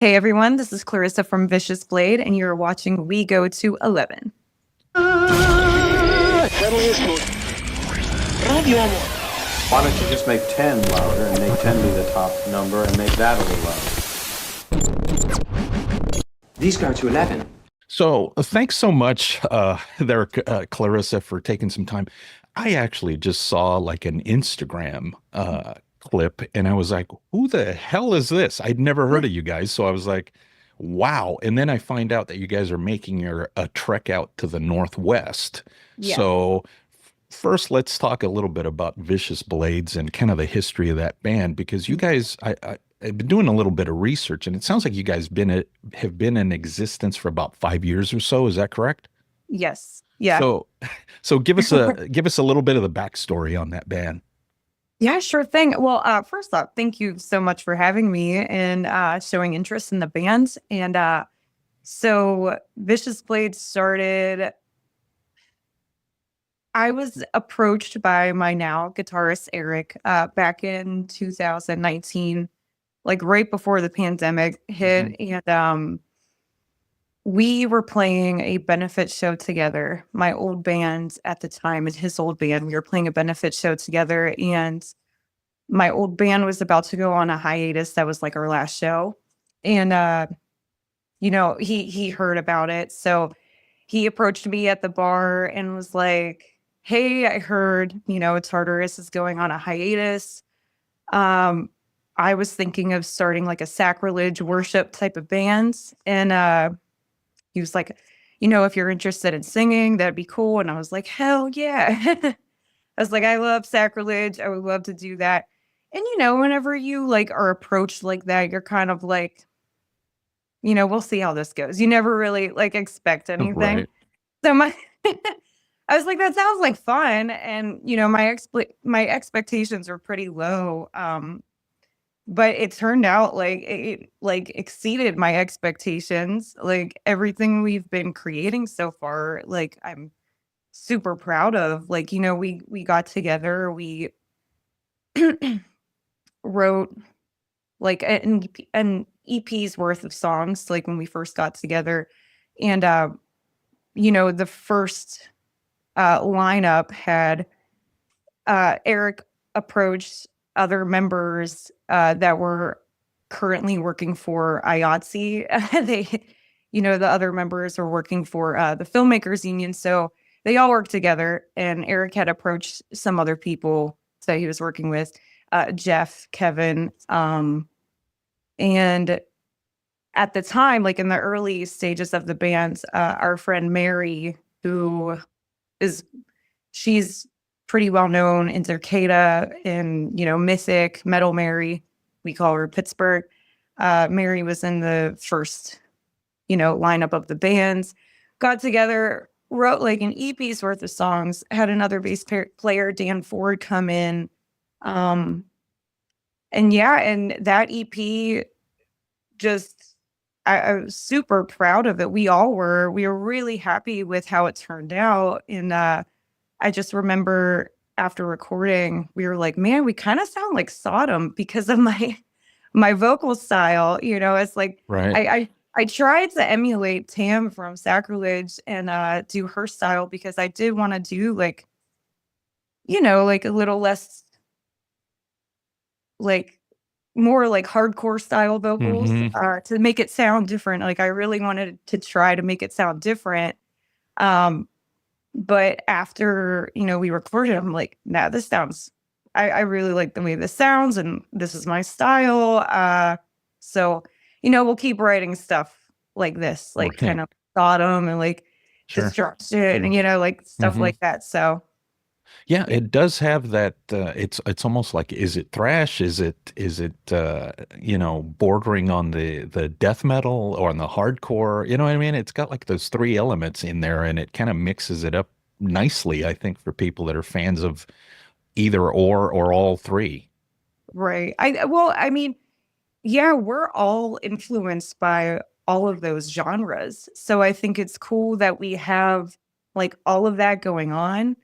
Hey everyone, this is Clarissa from Vicious Blade, and you're watching We Go to 11. Why don't you just make 10 louder and make 10 be the top number and make that a little louder? These go to 11. So thanks so much there, Clarissa, for taking some time. I actually just saw like an Instagram clip and I was like, who the hell is this? I'd never heard of you guys. So I was like, wow. And then I find out that you guys are making a trek out to the Northwest. Yeah. So first, let's talk a little bit about Vicious Blades and kind of the history of that band because you guys, I've been doing a little bit of research and it sounds like you guys have been in existence for about 5 years or so. Is that correct? Yes. Yeah. So, so give us a little bit of the backstory on that band. Yeah, sure thing. Well, first off, thank you so much for having me and showing interest in the band. And so Vicious Blade started. I was approached by my now guitarist Eric back in 2019, like right before the pandemic hit, and we were playing a benefit show together. My old band at the time and his old band, we were playing a benefit show together, and my old band was about to go on a hiatus. That was like our last show, and he heard about it, so he approached me at the bar and was like, "Hey, I heard, Tartarus is going on a hiatus. Um, I was thinking of starting like a Sacrilege worship type of band." And he was like, "If you're interested in singing, that'd be cool." And I was like, "Hell yeah." I was like, "I love Sacrilege. I would love to do that." And whenever you like are approached like that, you're kind of like, we'll see how this goes. You never really like expect anything. Right. So I was like, that sounds like fun. And, my expectations were pretty low. But it turned out like it like exceeded my expectations. Like everything we've been creating so far, like I'm super proud of. Like, we got together, we wrote like an EP's worth of songs, like when we first got together. And the first lineup had Eric approached other members that were currently working for IATSE. The other members were working for the Filmmakers Union. So they all worked together, and Eric had approached some other people that he was working with, Jeff, Kevin. And at the time, like in the early stages of the band, our friend Mary, who she's pretty well known in Cicada and, Mythic, Metal Mary, we call her Pittsburgh. Mary was in the first, lineup of the bands, got together, wrote like an EP's worth of songs, had another bass player, Dan Ford, come in. And that EP just, I was super proud of it. We were really happy with how it turned out. And I just remember after recording, we were like, man, we kind of sound like Sodom because of my vocal style. It's like Right. I tried to emulate Tam from Sacrilege and do her style because I did want to do like, like a little less like more like hardcore style vocals Hmm. to make it sound different. Like I really wanted to try to make it sound different. But after, we recorded, I'm like, nah, this sounds, I really like the way this sounds and this is my style. So, we'll keep writing stuff like this, like kind Right. of Sodom and like Sure. Destruction and, like stuff Hmm. like that. So, Yeah, it does have that. It's almost like, is it thrash? Is it bordering on the death metal or on the hardcore? You know what I mean? It's got like those three elements in there, and it kind of mixes it up nicely, I think, for people that are fans of either or all three. right. Well, I mean, yeah, we're all influenced by all of those genres. So I think it's cool that we have like all of that going on.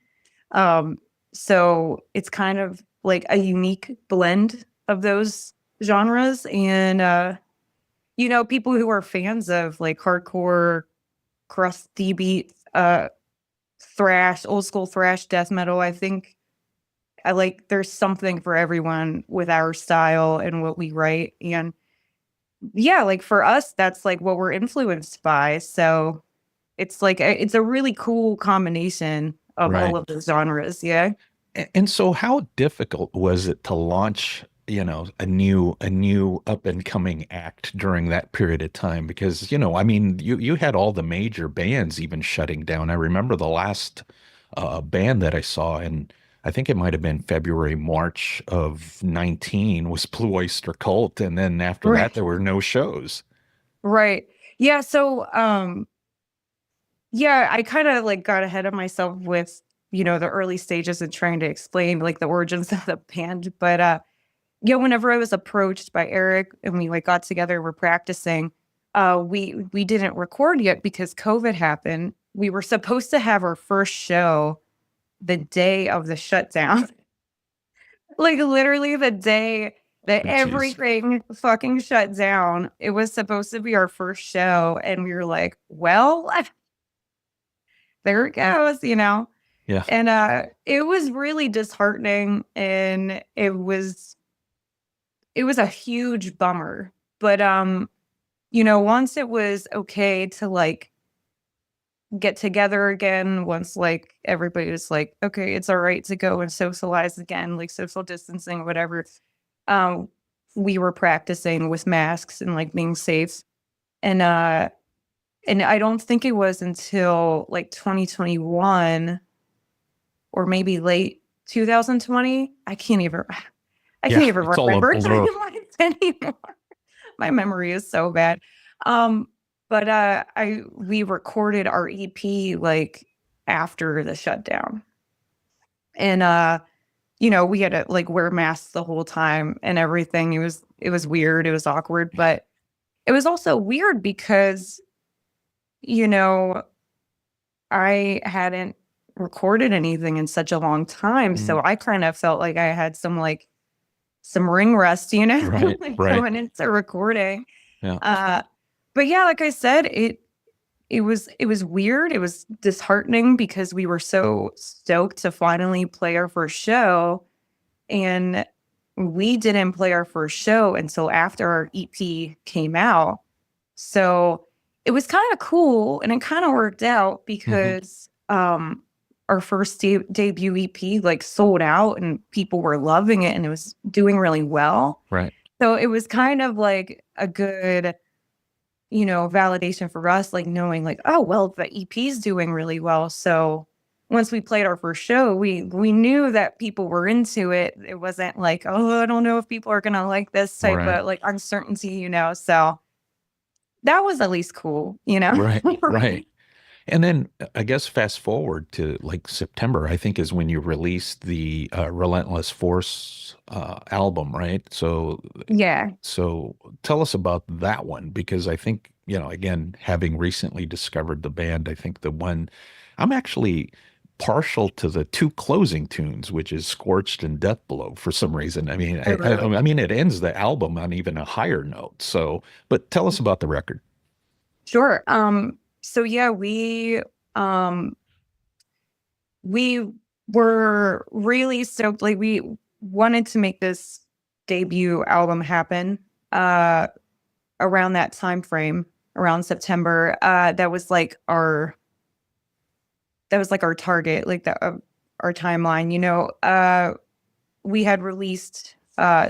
Um, so it's kind of like a unique blend of those genres. And people who are fans of like hardcore, crusty beats, thrash, old school thrash, death metal, I think I like there's something for everyone with our style and what we write. And yeah, like for us, that's like what we're influenced by. So it's like it's a really cool combination of Right. all of those genres. Yeah. And so how difficult was it to launch, a new up and coming act during that period of time? Because, I mean, you had all the major bands even shutting down. I remember the last band that I saw, and I think it might have been February, March of 19 was Blue Oyster Cult, and then after that Right. there were no shows. Right. Yeah. So yeah, I kind of like got ahead of myself with, the early stages and trying to explain like the origins of the band. But whenever I was approached by Eric and we like got together, we're practicing, we didn't record yet because COVID happened. We were supposed to have our first show the day of the shutdown. Like literally the day that Oh, jeez. everything fucking shut down. It was supposed to be our first show. And we were like, well, there it goes. Yeah. And it was really disheartening and it was a huge bummer. But once it was okay to like get together again, once like everybody was like, okay, it's all right to go and socialize again, like social distancing, whatever. Um, we were practicing with masks and like being safe. And I don't think it was until like 2021 or maybe late 2020. I Yeah, can't even it's all a remember blur. timelines anymore. My memory is so bad. Um, but we recorded our EP like after the shutdown. And we had to like wear masks the whole time and everything. It was weird, it was awkward, but it was also weird because, you know, I hadn't recorded anything in such a long time. Mhm. So I kind of felt like I had some ring rust, Right, like right. going into recording. Yeah. Uh, but yeah, like I said, it was weird. It was disheartening because we were so stoked to finally play our first show, and we didn't play our first show until after our EP came out. So it was kind of cool, and it kind of worked out Hmm. because our first debut EP like sold out, and people were loving it, and it was doing really well. Right. So it was kind of like a good, validation for us, like knowing like, oh, well, the EP's doing really well. So once we played our first show, we knew that people were into it. It wasn't like, oh, I don't know if people are gonna like this type Right. of like uncertainty. So that was at least cool. Right. Right. And then I guess fast forward to like September, I think is when you released the Relentless Force album, right? Yeah. So tell us about that one because I think, again, having recently discovered the band, I think the one I'm actually partial to the two closing tunes, which is Scorched and Death Blow for some reason. I mean, Oh, really? I mean, it ends the album on even a higher note. So, but tell us about the record. Sure. So yeah, we were really stoked. Like we wanted to make this debut album happen around that time frame, around September. That was like our target, like our timeline. We had released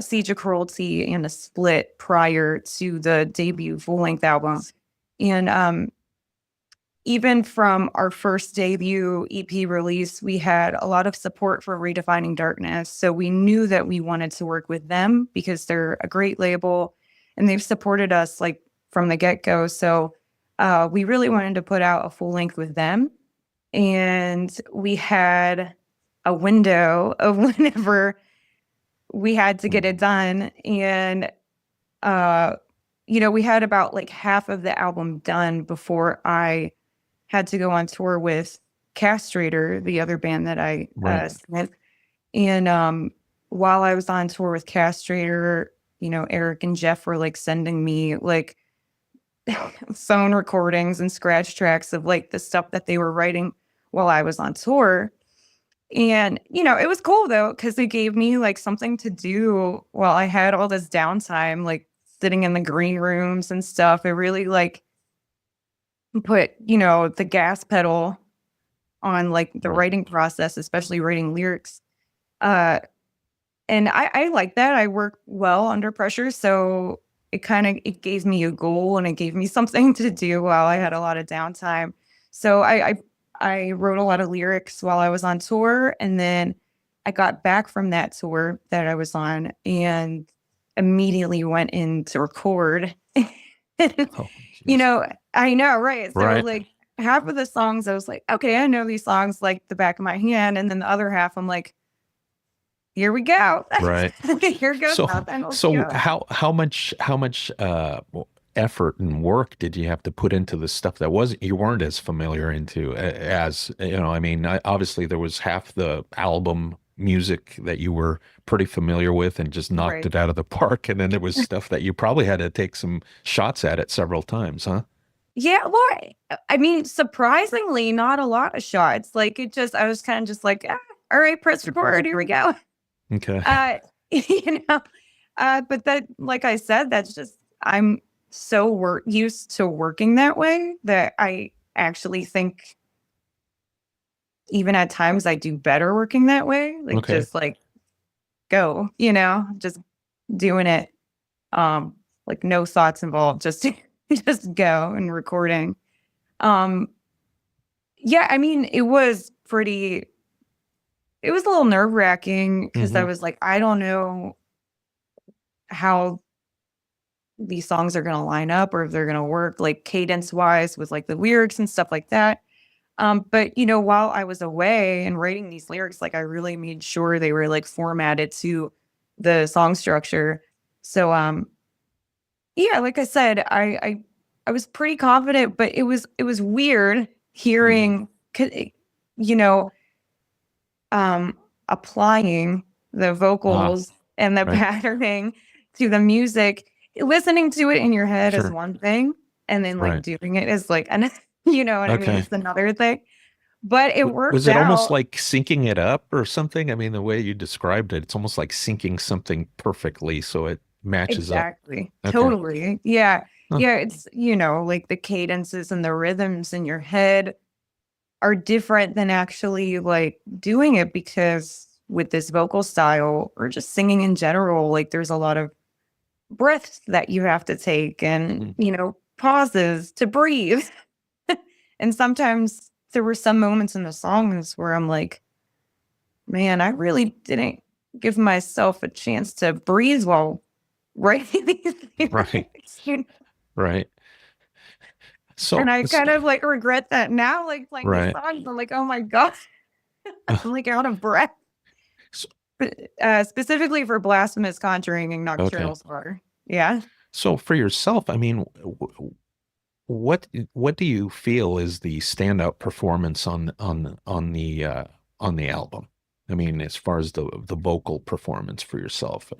Siege of Cruelty and a split prior to the debut full length album, and even from our first debut EP release, we had a lot of support for Redefining Darkness. So we knew that we wanted to work with them because they're a great label and they've supported us like from the get-go. So we really wanted to put out a full length with them. And we had a window of whenever we had to get it done. And we had about like half of the album done before I had to go on tour with Castrator, the other band that I Right. with. And while I was on tour with Castrator, Eric and Jeff were like sending me like phone recordings and scratch tracks of like the stuff that they were writing while I was on tour. And, it was cool though, because it gave me like something to do while I had all this downtime, like sitting in the green rooms and stuff. It really like put, the gas pedal on like the writing process, especially writing lyrics. And I like that. I work well under pressure. So it gave me a goal and it gave me something to do while I had a lot of downtime. So I wrote a lot of lyrics while I was on tour, and then I got back from that tour that I was on and immediately went in to record. Oh, I know, right? So Right. like half of the songs I was like, okay, I know these songs like the back of my hand, and then the other half I'm like, here we go. Right. Here goes So, nothing. Let's so go. how much effort and work did you have to put into the stuff that you weren't as familiar into as I mean, obviously there was half the album music that you were pretty familiar with and just knocked Right. it out of the park, and then there was stuff that you probably had to take some shots at it several times, huh? Yeah, well, I mean, surprisingly, not a lot of shots. Like I was kind of just like, all right, press record, here we go. Okay. Uh, you know, but that, like I said, that's just, I'm so used to working that way that I actually think even at times I do better working that way. Like Okay. just like go, just doing it. Like no thoughts involved, just just go and recording. Um, yeah, I mean, it was a little nerve-wracking because I Hmm. was like, I don't know how these songs are going to line up or if they're going to work like cadence wise with like the lyrics and stuff like that. But while I was away and writing these lyrics, like I really made sure they were like formatted to the song structure. So yeah, like I said, I was pretty confident, but it was weird hearing, you know, applying the Ah, vocals and the right. patterning to the music. Listening to it in your head is Sure. one thing, and then like Right. doing it is like, and you know what I mean? Okay. It's another thing. But it Was worked it almost out. like syncing it up or something? I mean, the way you described it, it's almost like syncing something perfectly so it matches up. Exactly. Okay. Totally. Yeah. Huh. Yeah. It's, like the cadences and the rhythms in your head are different than actually like doing it because with this vocal style or just singing in general, like there's a lot of breaths that you have to take and, Mm. pauses to breathe. And sometimes there were some moments in the songs where I'm like, man, I really didn't give myself a chance to breathe while writing these Right. lyrics. Right. And So, I kind of like regret that now, like playing these right. songs. I'm like, oh my God, I'm like out of breath. So, But, specifically for Blasphemous Conjuring and okay. Nocturnal Slaughter. Yeah. So for yourself, I mean, what do you feel is the standout performance on the album? I mean, as far as the vocal performance for yourself.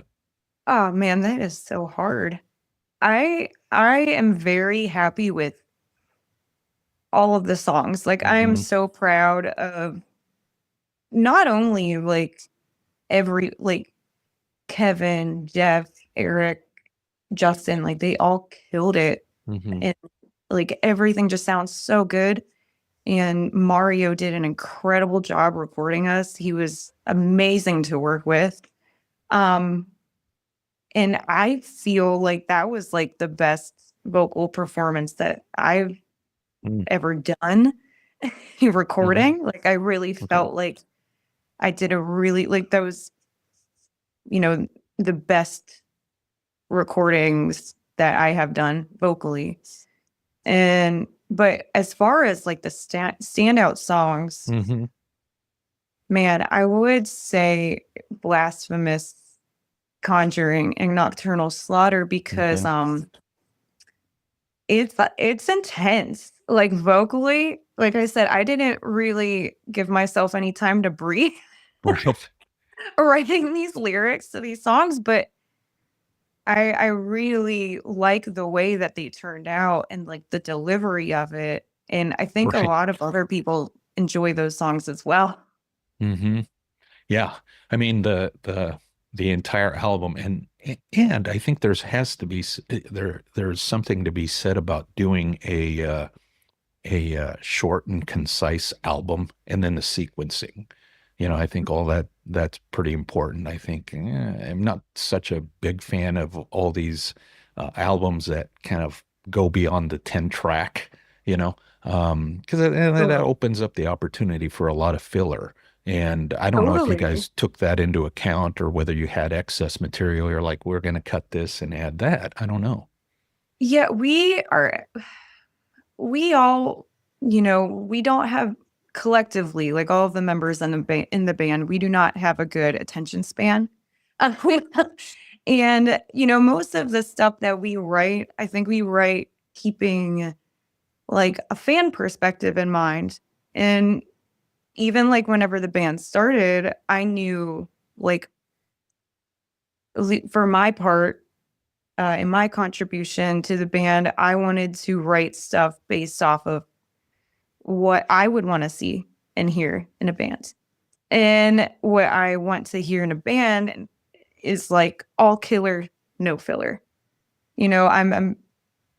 Oh man, that is so hard. I am very happy with all of the songs. Like I am Hmm. so proud of not only like every like Kevin, Jeff, Eric, Justin, like they all killed it. Hmm. And like everything just sounds so good. And Mario did an incredible job recording us. He was amazing to work with. Um, and I feel like that was like the best vocal performance that I've Hmm. ever done Hmm. recording. Like I really Okay. felt like I did a really like that was, the best recordings that I have done vocally. And but as far as like the standout songs, Hmm. man, I would say Blasphemous, Conjuring, and Nocturnal Slaughter because Okay. it's intense. Like vocally, like I said, I didn't really give myself any time to breathe Right. writing these lyrics to these songs, but I really like the way that they turned out and like the delivery of it. And I think a Right. lot of other people enjoy those songs as well. Hmm. Yeah. I mean the entire album, and I think has to be there's something to be said about doing a short and concise album and then the sequencing. I think all that's pretty important. I think I'm not such a big fan of all these albums that kind of go beyond the 10 track, because that Totally. opens up the opportunity for a lot of filler. And I don't know if you Totally. guys took that into account or whether you had excess material. You're like, we're going to cut this and add that. I don't know. Yeah, we all, we don't have collectively, like all of the members in the band, we do not have a good attention span. Uh, and most of the stuff that we write, I think we write keeping like a fan perspective in mind. And even like whenever the band started, I knew like for my part, in my contribution to the band, I wanted to write stuff based off of what I would want to see and hear in a band. And what I want to hear in a band is like all killer, no filler. I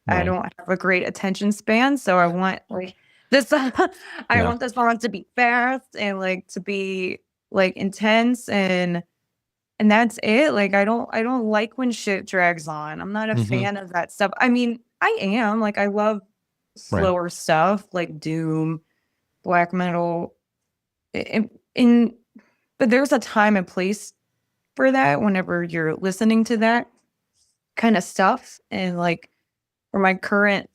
Right. don't have a great attention span, so I want like this I Yeah. want the song to be fast and like to be like intense and that's it. Like I don't like when shit drags on. I'm not a Hmm. fan of that stuff. I mean, I am like I love Right. slower stuff like doom, black metal. In but there's a time and place for that whenever you're listening to that kind of stuff. And like for my current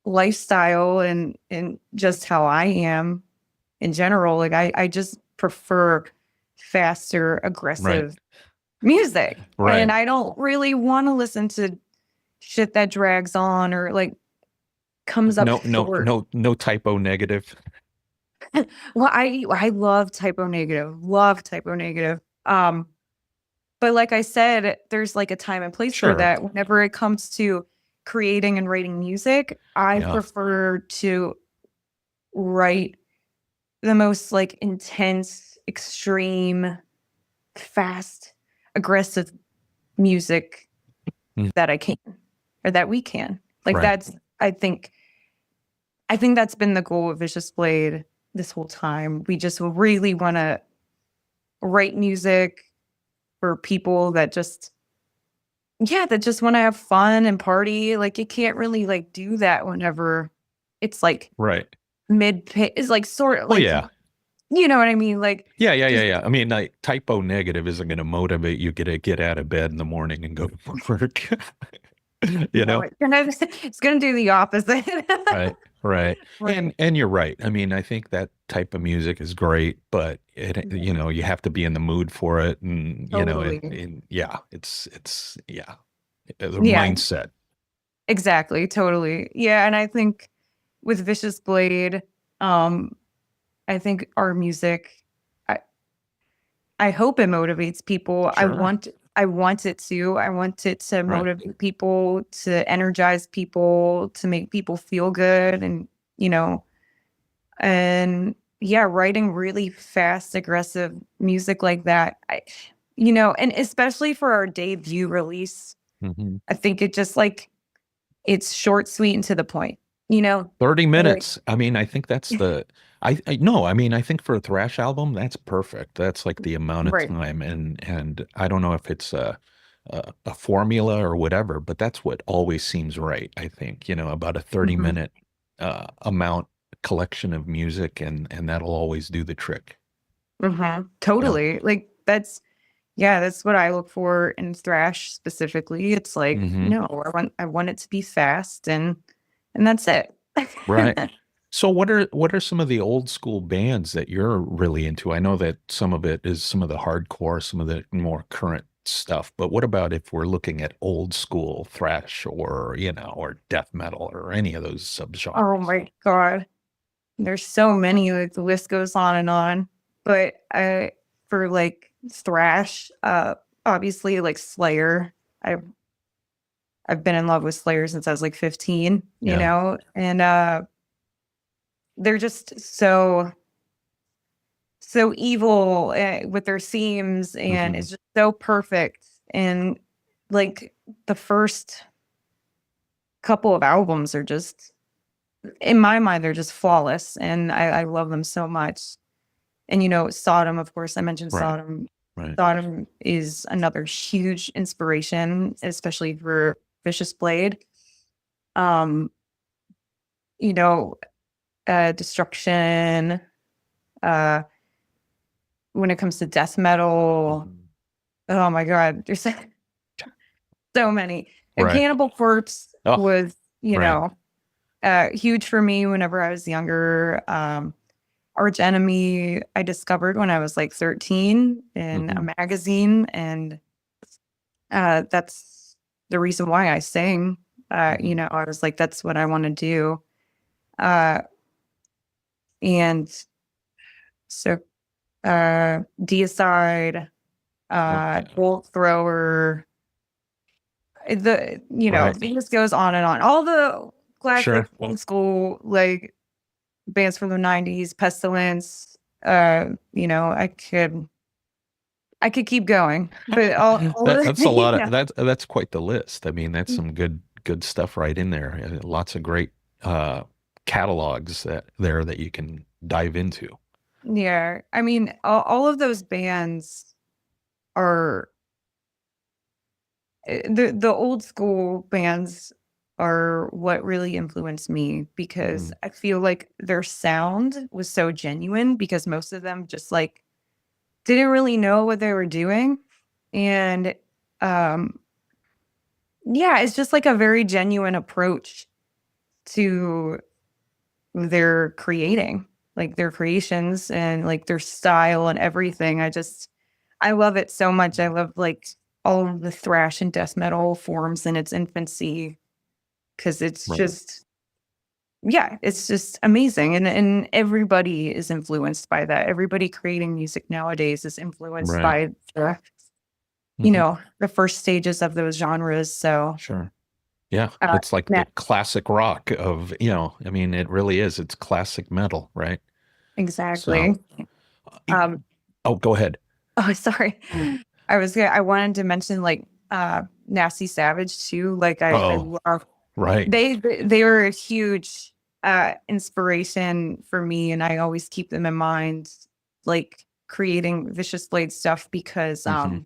lifestyle and just how I am in general, like I just prefer faster, Right. aggressive music. And Right. I don't really want to listen to shit that drags on or like comes up No, no, short. no, no typo negative. Well, I love typo negative, love typo negative. But like I said, there's like a time and place for Sure. that. Whenever it comes to creating and writing music, I Yeah. prefer to write the most like intense, extreme, fast, aggressive music Mm. that I can or that we can. Like Right. that's I think that's been the goal of Vicious Blade this whole time. We just really want to write music for people that just that just want to have fun and party. Like you can't really like do that whenever it's like Right. mid is like sort of Oh like yeah. you know what I mean? Like Yeah, yeah, yeah, just yeah. I mean, like typo negative isn't going to motivate you to get out of bed in the morning and go to work. You no, know? it's gonna do the opposite. Right. Right. Right. And you're right. I mean, I think that type of music is great, but you have to be in the mood for it and Totally. and yeah, it's yeah, the Yeah, mindset. exactly. Totally. Yeah. And I think with Vicious Blade, um, I think our music, I, I hope it motivates people. Sure. I want it to. I want it to Right. motivate people, to energize people, to make people feel good you know, and yeah, writing really fast, aggressive music like that. And especially for our debut release, Hmm. I think it just like it's short, sweet, and to the point, you know? 30 Like, minutes. I mean, I think that's I no, I mean, I think for a thrash album, that's perfect. That's like the amount of right. time and I don't know if it's a formula or whatever, but that's what always seems right, I think, about a 30 Mhm. minute amount collection of music and that'll always do the trick. Mhm. Yeah. Totally. Like that's what I look for in thrash specifically. It's like, Hmm. no, I want it to be fast and that's it. Right. So what are some of the old school bands that you're really into? I know that some of it is some of the hardcore, some of the more current stuff, but what about if we're looking at old school thrash or, or death metal or any of those Oh subgenres? my God. There's so many, like the list goes on and on. But I for like thrash, obviously like Slayer. I've been in love with Slayer since I was like 15, you Yeah. know, and they're just so evil with their themes, and Mhm. it's just so perfect. And like the first couple of albums are just, in my mind, they're just flawless, and I love them so much. And you know, Sodom, of course, I mentioned Right. Sodom. Right. Sodom is another huge inspiration, especially for Vicious Blade. Um, you know, Destruction. Uh, when it comes to death metal, Mhm. oh my God, there's so many. And Right. Cannibal Corpse Oh, was, you right. know, huge for me whenever I was younger. Arch Enemy, I discovered when I was like 13 in a Mhm. magazine, and that's the reason why I sing. You Mhm. know, I was like, that's what I want to do. Uh, and so, Deicide, Okay. Bolt Thrower, you know, Right. it just goes on and on. All the classic Sure. old school like bands from the 90s, Pestilence. You know, I could keep going, but all That the that's a lot you of know, that's quite the list. I mean, that's some good stuff right in there. Lots of great uh catalogs that you can dive into. yeah. I mean, all of those bands are the old school bands are what really influenced me, because Mhm. I feel like their sound was so genuine, because most of them just like didn't really know what they were doing. And um yeah, it's just like a very genuine approach to their creating, like their creations and like their style and everything. I love it so much. I love like all of the thrash and death metal forms in its infancy, because it's Right. just, yeah, it's just amazing. And everybody is influenced by that. Everybody creating music nowadays is influenced Right. by the, you Mhm. know, the first stages of those genres. So Sure. Yeah, it's like yeah, the classic rock of, I mean, it really is. It's classic metal, right? So, exactly. y- Um, oh, go ahead. oh, sorry. I wanted to mention like Nasty Savage too. Like I Oh, love right. they were a huge inspiration for me, and I always keep them in mind, like creating Vicious Blade stuff, because Hmm.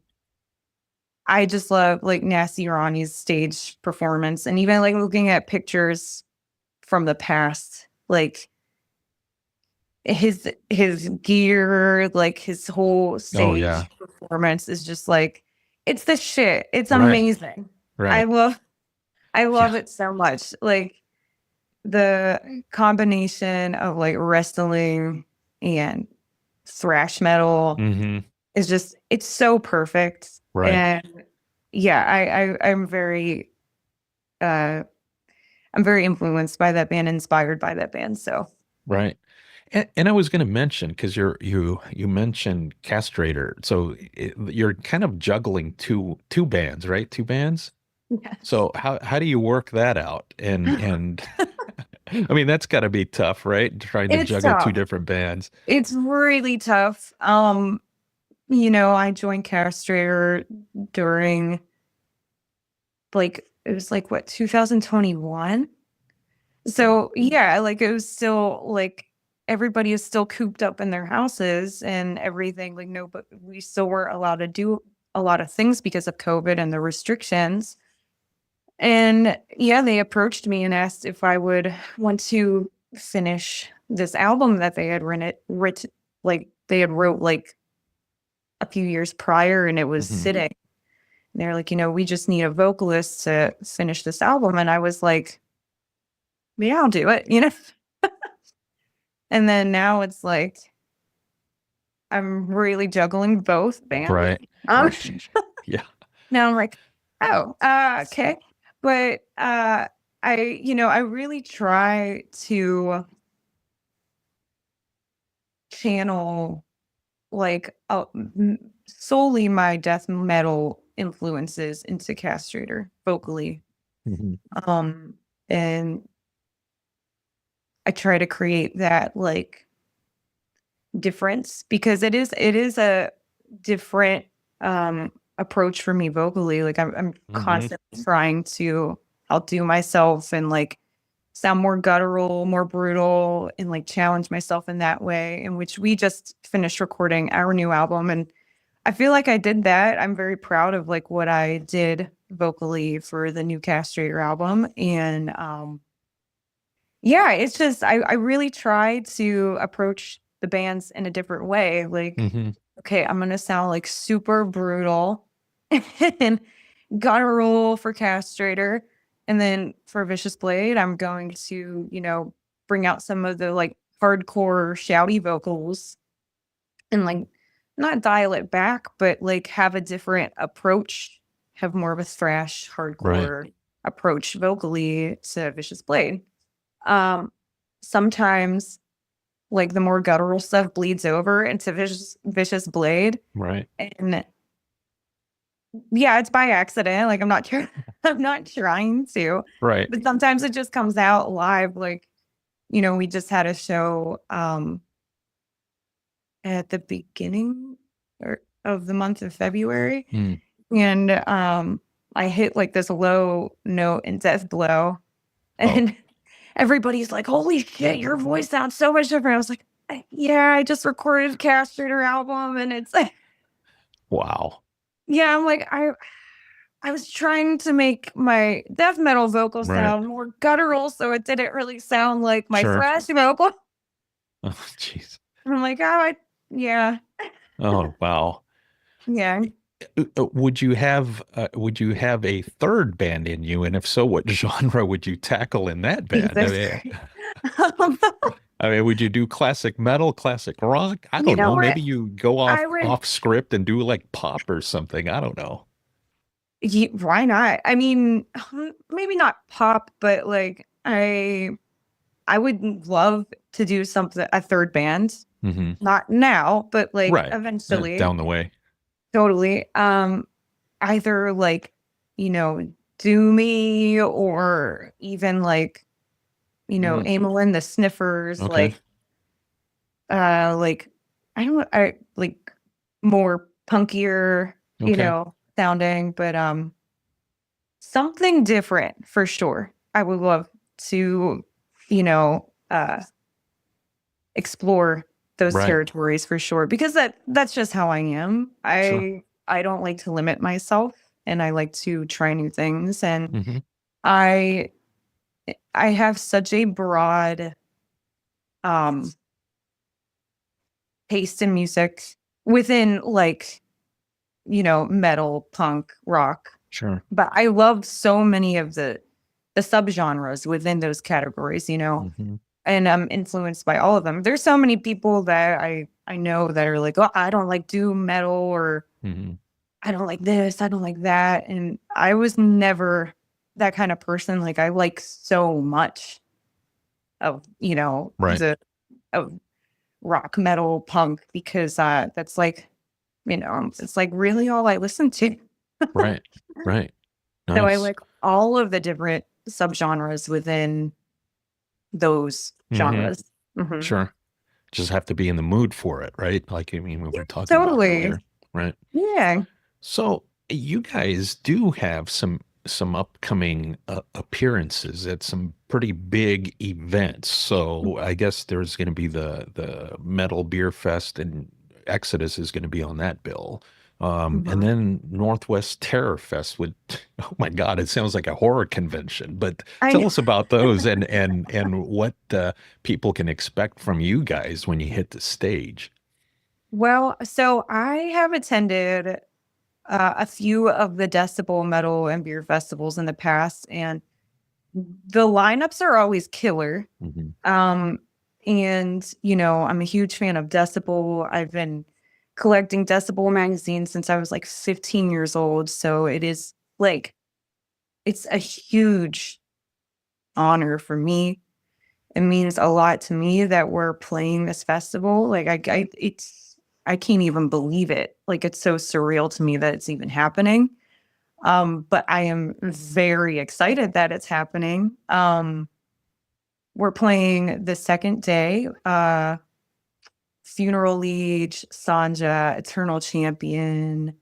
I just love like Nasty Ronnie's stage performance, and even like looking at pictures from the past, like his gear, like his whole Oh, yeah. stage performance is just like, it's the shit. It's Right. amazing. I Right. love I love Yeah. it so much. Like the combination of like wrestling and thrash metal Hmm. is just, it's so perfect. Right. And yeah, uh I'm very influenced by that band, inspired by that band. So Right. And I was going to mention, because you mentioned Castrator, so you're kind of juggling two bands, right? Two bands. yes. So how do you work that out? And I mean, that's got to be tough, right? Trying to It's juggle two tough. different bands. It's really tough. You know, I joined Castrator during like, it was like what, 2021? So yeah, like it was still like everybody is still cooped up in their houses and everything. Like no, but we still weren't allowed to do a lot of things because of COVID and the restrictions. And yeah, they approached me and asked if I would want to finish this album that they had written, like they had wrote like a few years prior, and it was Hmm. sitting. And they're like, you know, we just need a vocalist to finish this album. And I was like, yeah, I'll do it, you know? And then now it's like I'm really juggling both bands. Right. Um, Right. Yeah. now I'm like, oh, okay. But I really try to channel like solely my death metal influences into Castrator vocally. Mhm. And I try to create that like difference because it is a different approach for me vocally. Like I'm Mhm. constantly trying to outdo myself and like sound more guttural, more brutal, and like challenge myself in that way, in which we just finished recording our new album. And I feel like I did that. I'm very proud of like what I did vocally for the new Castrator album. And yeah, it's just I really try to approach the bands in a different way. Like, Mhm. okay, I'm gonna sound like super brutal and guttural for Castrator. And then for Vicious Blade, I'm going to, bring out some of the like hardcore shouty vocals and like not dial it back, but like have a different approach, have more of a thrash Right. hardcore approach vocally to Vicious Blade. Um, Sometimes like the more guttural stuff bleeds over into Vicious Blade. Right. And yeah, it's by accident. Like I'm not trying to, Right. but sometimes it just comes out live. Like, we just had a show at the beginning of the month of February. Mm. And I hit like this low note in Death Blow. Oh, And everybody's like, holy shit, your voice sounds so much different. I was like, yeah, I just recorded a Castrator album. And it's like, wow. yeah, I'm like, I was trying to make my death metal vocal Right. sound more guttural, so it didn't really sound like my Sure. thrash vocal. Oh, jeez. I'm like, yeah, Oh, wow. yeah. Would you have a third band in you? And if so, what genre would you tackle in that band? Jesus Christ. I mean, would you do classic metal, classic rock? I You don't know know. what? Maybe you go I would, off script and do like pop or something. I don't know. why not? I mean, maybe not pop, but like I would love to do something, a third band. Hmm. Not now, but like Right. eventually. Down the way. Totally. Either like, Do Me or even like, Mm. Amelin the Sniffers, Okay. like I like more punkier, Okay. sounding, but something different for sure. I would love to, you know, uh explore those Right. territories for sure because that's just how I am. Sure. I don't like to limit myself and I like to try new things and Hmm. I I have such a broad um taste in music within like, metal, punk, rock. Sure. But I love so many of the subgenres within those categories, Hmm. and I'm influenced by all of them. There's so many people that I know that are like, oh, I don't like doom metal or Hmm. I don't like this, I don't like that. And I was never that kind of person. Like I like so much of, Right. of rock, metal, punk, because that's like, it's like really all I listen to. Right. Right. So I Nice. like all of the different subgenres within those Hmm. genres. Mhm. Sure. Just have to be in the mood for it, right? Like, I mean, we were talking about Totally. earlier, right? Yeah. So you guys do have some upcoming appearances at some pretty big events. So I guess there's going to be the Metal Beer Fest, and Exodus is going to be on that bill. And Mhm. then Northwest Terror Fest would, oh my God, it sounds like a horror convention. But I tell know. us about those and what people can expect from you guys when you hit the stage. Well, so I have attended a few of the Decibel metal and beer festivals in the past, and the lineups are always killer. Hmm. Um, and I'm a huge fan of Decibel. I've been collecting Decibel magazines since I was like 15 years old. So it is like it's a huge honor for me. It means a lot to me that we're playing this festival. Like I can't even believe it. Like it's so surreal to me that it's even happening. But I am very excited that it's happening. We're playing the second day, Funeral Leech, Sanja, Eternal Champion,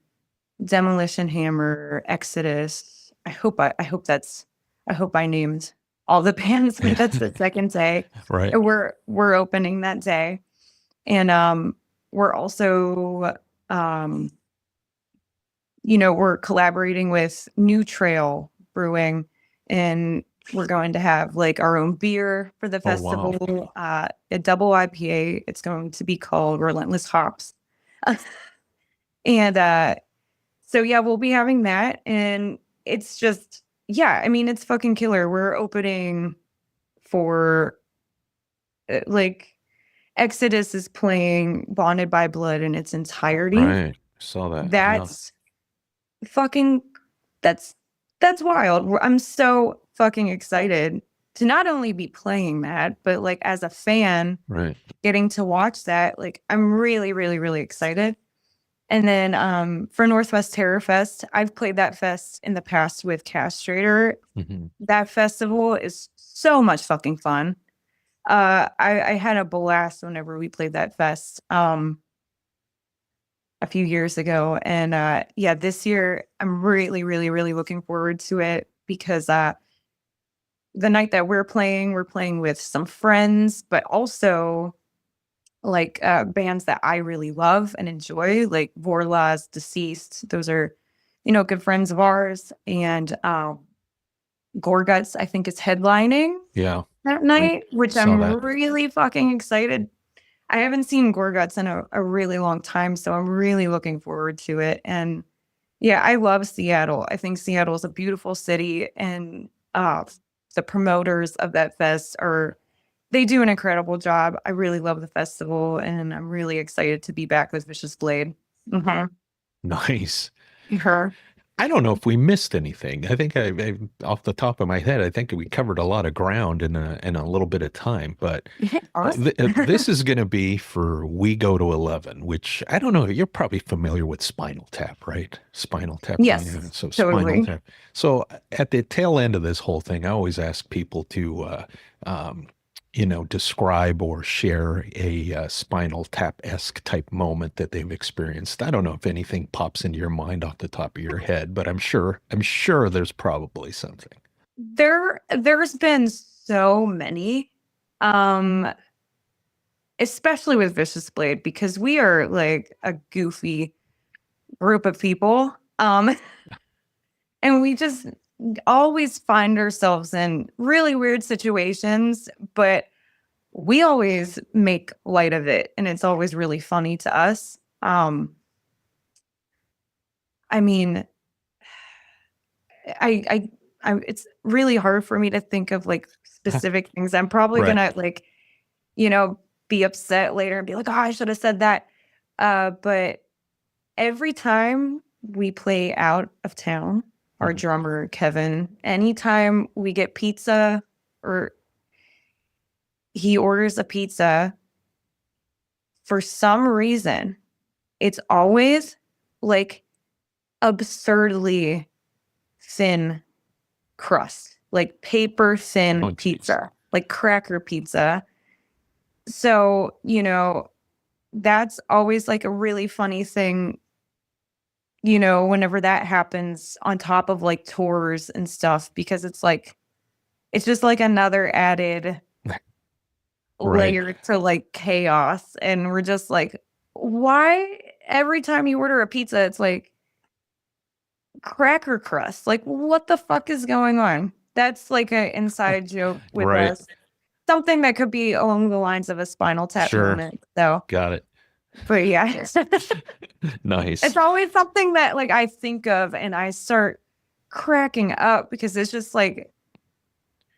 Demolition Hammer, Exodus. I hope I named all the bands, but that's the second day. Right. And we're opening that day. And we're also we're collaborating with New Trail Brewing, and we're going to have like our own beer for the festival. Wow. A double IPA. It's going to be called Relentless Hops. And so yeah, we'll be having that, and it's just it's fucking killer. We're opening for like Exodus is playing Bonded by Blood in its entirety. Right. Saw that. That's fucking that's wild. I'm so fucking excited to not only be playing that, but like as a fan, right, getting to watch that. Like I'm really, really, really excited. And then for Northwest Terror Fest, I've played that fest in the past with Castrator. Mm-hmm. That festival is so much fucking fun. I had a blast whenever we played that fest a few years ago. And this year I'm really, really, really looking forward to it because the night that we're playing with some friends, but also like bands that I really love and enjoy, like Vorla's, Deceased. Those are, good friends of ours. And Gorguts, I think, is headlining that night, which I'm really fucking excited. I haven't seen Gorguts in a really long time, so I'm really looking forward to it. And yeah, I love Seattle. I think Seattle is a beautiful city, and the promoters of that fest they do an incredible job. I really love the festival, and I'm really excited to be back with Vicious Blade. Mm-hmm. Nice. Her. I don't know if we missed anything. I think I off the top of my head, I think we covered a lot of ground in a little bit of time. But this is going to be for We Go to 11, which I don't know. You're probably familiar with Spinal Tap, right? Spinal Tap. Yes. So totally. Spinal Tap. So at the tail end of this whole thing, I always ask people to describe or share a Spinal Tap-esque type moment that they've experienced. I don't know if anything pops into your mind off the top of your head, but I'm sure there's probably something. There's been so many, especially with Vicious Blade, because we are like a goofy group of people, and we just always find ourselves in really weird situations, but we always make light of it, and it's always really funny to us. I mean, it's really hard for me to think of like specific things. I'm probably gonna be upset later and be like, oh, I should have said that. But every time we play out of town, our drummer, Kevin, anytime we get pizza or he orders a pizza, for some reason, it's always like absurdly thin crust, like paper thin pizza, like cracker pizza. So, that's always like a really funny thing, whenever that happens on top of like tours and stuff, because it's just like another added layer to like chaos. And we're just like, why every time you order a pizza, it's like cracker crust? Like, what the fuck is going on? That's like an inside joke with us. Something that could be along the lines of a Spinal Tap moment. So got it. But yeah. Nice. It's always something that like I think of and I start cracking up, because it's just like,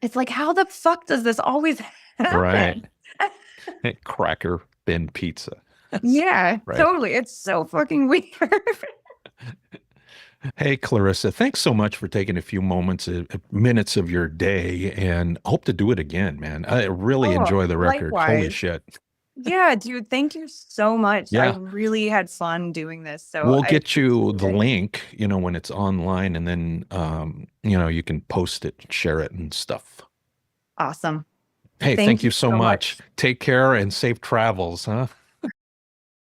it's like, how the fuck does this always happen? Right. Cracker thin pizza. Yeah, totally. It's so fucking weird. Hey, Clarissa, thanks so much for taking a few minutes of your day, and hope to do it again, man. I really enjoy the record. Likewise. Holy shit. Yeah, dude, thank you so much. I Yeah. really had fun doing this. So We'll I get you appreciate the it. link, when it's online, and then you can post it, share it and stuff. Awesome. Hey, Thank thank you you so so much. much. Take care and safe travels, huh?